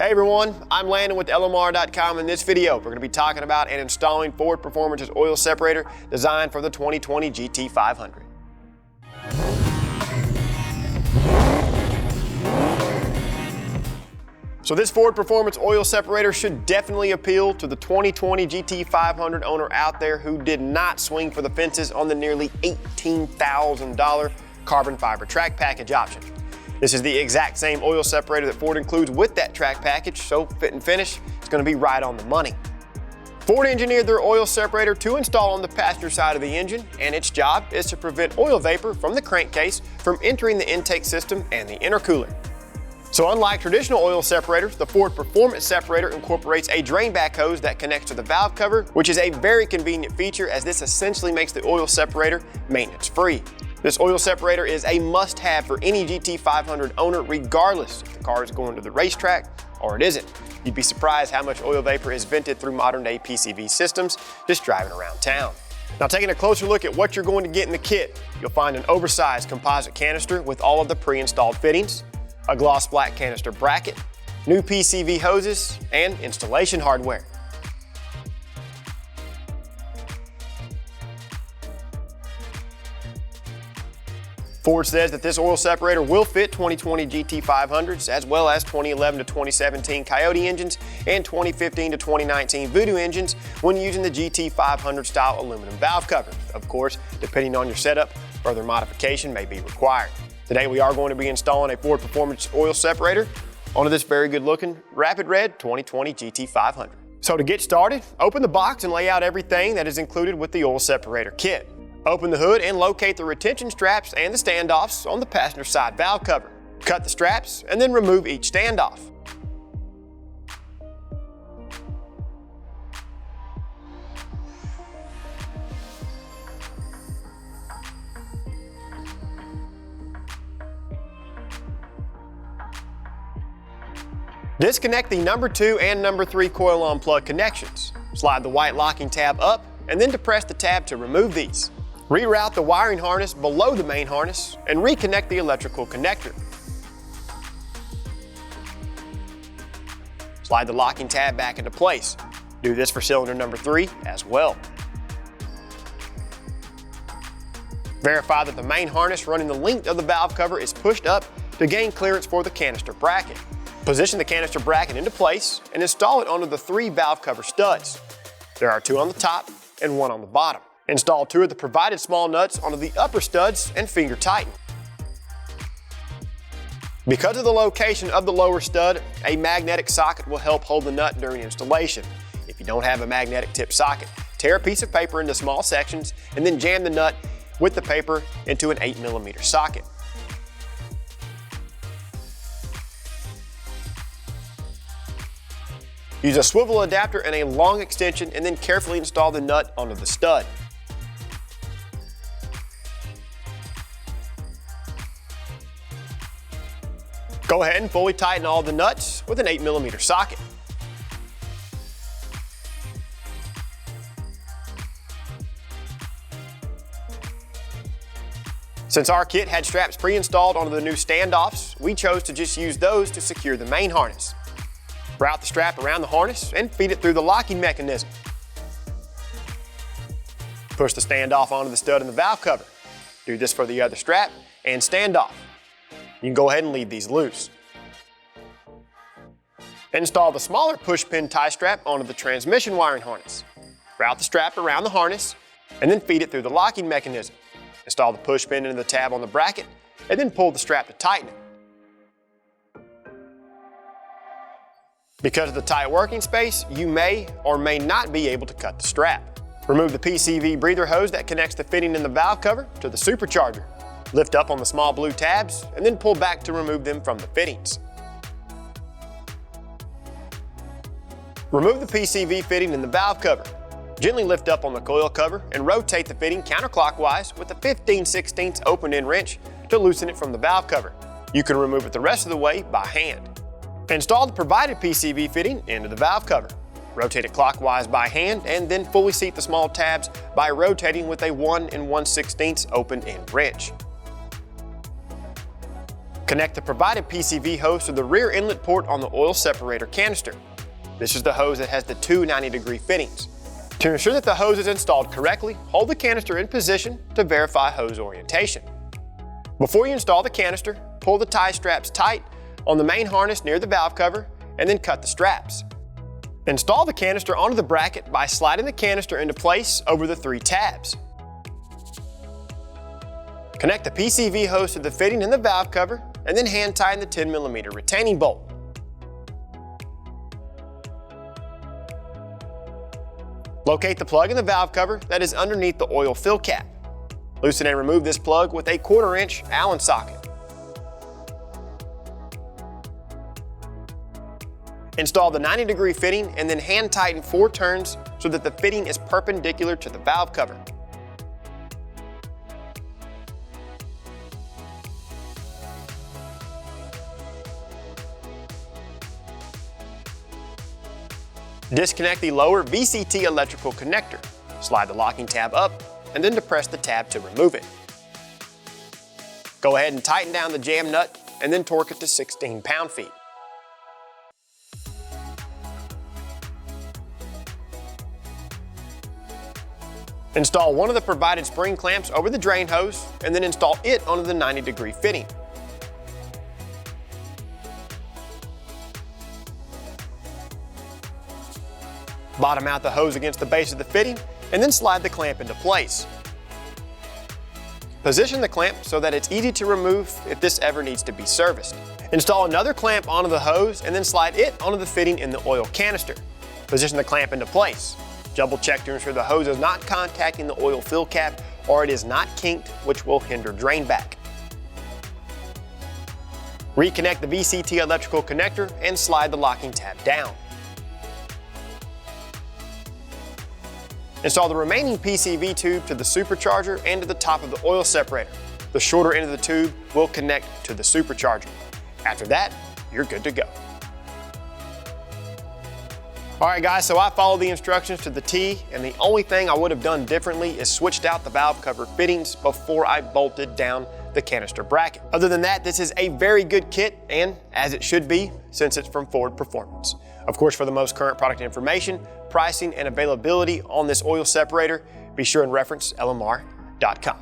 Hey everyone, I'm Landon with LMR.com. In this video, we're going to be talking about and installing Ford Performance's oil separator designed for the 2020 GT500. So this Ford Performance oil separator should definitely appeal to the 2020 GT500 owner out there who did not swing for the fences on the nearly $18,000 carbon fiber track package option. This is the exact same oil separator that Ford includes with that track package, so fit and finish is going to be right on the money. Ford engineered their oil separator to install on the passenger side of the engine, and its job is to prevent oil vapor from the crankcase from entering the intake system and the intercooler. So unlike traditional oil separators, the Ford Performance separator incorporates a drain back hose that connects to the valve cover, which is a very convenient feature as this essentially makes the oil separator maintenance-free. This oil separator is a must-have for any GT500 owner, regardless if the car is going to the racetrack or it isn't. You'd be surprised how much oil vapor is vented through modern-day PCV systems just driving around town. Now, taking a closer look at what you're going to get in the kit, you'll find an oversized composite canister with all of the pre-installed fittings, a gloss black canister bracket, new PCV hoses, and installation hardware. Ford says that this oil separator will fit 2020 GT500s as well as 2011 to 2017 Coyote engines and 2015 to 2019 Voodoo engines when using the GT500 style aluminum valve covers. Of course, depending on your setup, further modification may be required. Today we are going to be installing a Ford Performance oil separator onto this very good looking Rapid Red 2020 GT500. So to get started, open the box and lay out everything that is included with the oil separator kit. Open the hood and locate the retention straps and the standoffs on the passenger side valve cover. Cut the straps and then remove each standoff. Disconnect the number 2 and number 3 coil on plug connections. Slide the white locking tab up and then depress the tab to remove these. Reroute the wiring harness below the main harness and reconnect the electrical connector. Slide the locking tab back into place. Do this for cylinder number 3 as well. Verify that the main harness running the length of the valve cover is pushed up to gain clearance for the canister bracket. Position the canister bracket into place and install it onto the 3 valve cover studs. There are 2 on the top and 1 on the bottom. Install 2 of the provided small nuts onto the upper studs and finger tighten. Because of the location of the lower stud, a magnetic socket will help hold the nut during installation. If you don't have a magnetic tip socket, tear a piece of paper into small sections and then jam the nut with the paper into an 8mm socket. Use a swivel adapter and a long extension and then carefully install the nut onto the stud. Go ahead and fully tighten all the nuts with an 8mm socket. Since our kit had straps pre-installed onto the new standoffs, we chose to just use those to secure the main harness. Route the strap around the harness and feed it through the locking mechanism. Push the standoff onto the stud in the valve cover. Do this for the other strap and standoff. You can go ahead and leave these loose. Install the smaller push pin tie strap onto the transmission wiring harness. Route the strap around the harness and then feed it through the locking mechanism. Install the push pin into the tab on the bracket and then pull the strap to tighten it. Because of the tight working space, you may or may not be able to cut the strap. Remove the PCV breather hose that connects the fitting in the valve cover to the supercharger. Lift up on the small blue tabs and then pull back to remove them from the fittings. Remove the PCV fitting in the valve cover. Gently lift up on the coil cover and rotate the fitting counterclockwise with a 15/16 open-end wrench to loosen it from the valve cover. You can remove it the rest of the way by hand. Install the provided PCV fitting into the valve cover. Rotate it clockwise by hand and then fully seat the small tabs by rotating with a 1 1/16 open-end wrench. Connect the provided PCV hose to the rear inlet port on the oil separator canister. This is the hose that has the two 90-degree fittings. To ensure that the hose is installed correctly, hold the canister in position to verify hose orientation. Before you install the canister, pull the tie straps tight on the main harness near the valve cover and then cut the straps. Install the canister onto the bracket by sliding the canister into place over the 3 tabs. Connect the PCV hose to the fitting in the valve cover and then hand tighten the 10mm retaining bolt. Locate the plug in the valve cover that is underneath the oil fill cap. Loosen and remove this plug with a 1/4-inch Allen socket. Install the 90-degree fitting and then hand tighten 4 turns so that the fitting is perpendicular to the valve cover. Disconnect the lower VCT electrical connector. Slide the locking tab up and then depress the tab to remove it. Go ahead and tighten down the jam nut and then torque it to 16 pound-feet. Install one of the provided spring clamps over the drain hose and then install it onto the 90-degree fitting. Bottom out the hose against the base of the fitting and then slide the clamp into place. Position the clamp so that it's easy to remove if this ever needs to be serviced. Install another clamp onto the hose and then slide it onto the fitting in the oil canister. Position the clamp into place. Double check to ensure the hose is not contacting the oil fill cap or it is not kinked, which will hinder drain back. Reconnect the VCT electrical connector and slide the locking tab down. Install the remaining PCV tube to the supercharger and to the top of the oil separator. The shorter end of the tube will connect to the supercharger. After that, you're good to go. All right guys, so I followed the instructions to the T, and the only thing I would have done differently is switched out the valve cover fittings before I bolted down the canister bracket. Other than that, this is a very good kit, and as it should be, since it's from Ford Performance. Of course, for the most current product information, pricing, and availability on this oil separator, be sure and reference lmr.com.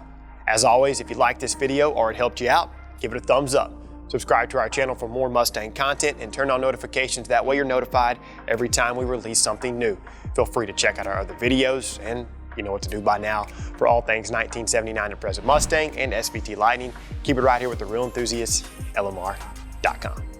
As always, if you liked this video or it helped you out, give it a thumbs up. Subscribe to our channel for more Mustang content and turn on notifications. That way you're notified every time we release something new. Feel free to check out our other videos, and you know what to do by now. For all things 1979 and present Mustang and SVT Lightning, keep it right here with the real enthusiasts, lmr.com.